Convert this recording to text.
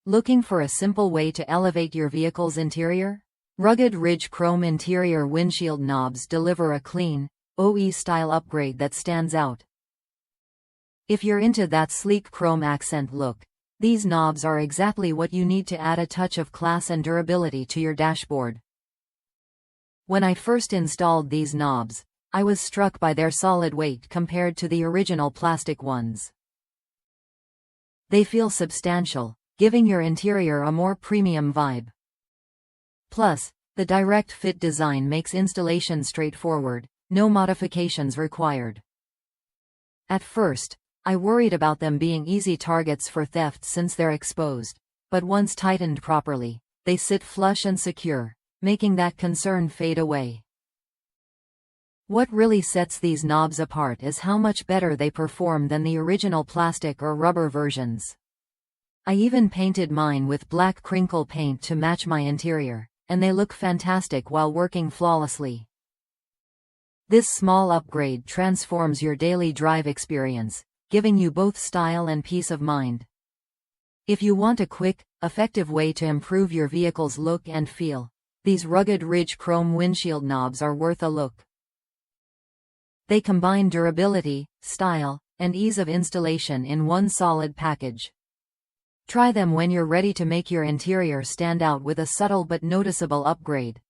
Looking for a simple way to elevate your vehicle's interior? Rugged Ridge Chrome Interior Windshield Knobs deliver a clean, OE-style upgrade that stands out. If you're into that sleek chrome accent look, these knobs are exactly what you need to add a touch of class and durability to your dashboard. When I first installed these knobs, I was struck by their solid weight compared to the original plastic ones. They feel substantial, giving your interior a more premium vibe. Plus, the direct fit design makes installation straightforward, no modifications required. At first, I worried about them being easy targets for theft since they're exposed, but once tightened properly, they sit flush and secure, making that concern fade away. What really sets these knobs apart is how much better they perform than the original plastic or rubber versions. I even painted mine with black crinkle paint to match my interior, and they look fantastic while working flawlessly. This small upgrade transforms your daily drive experience, giving you both style and peace of mind. If you want a quick, effective way to improve your vehicle's look and feel, these Rugged Ridge Chrome windshield knobs are worth a look. They combine durability, style, and ease of installation in one solid package. Try them when you're ready to make your interior stand out with a subtle but noticeable upgrade.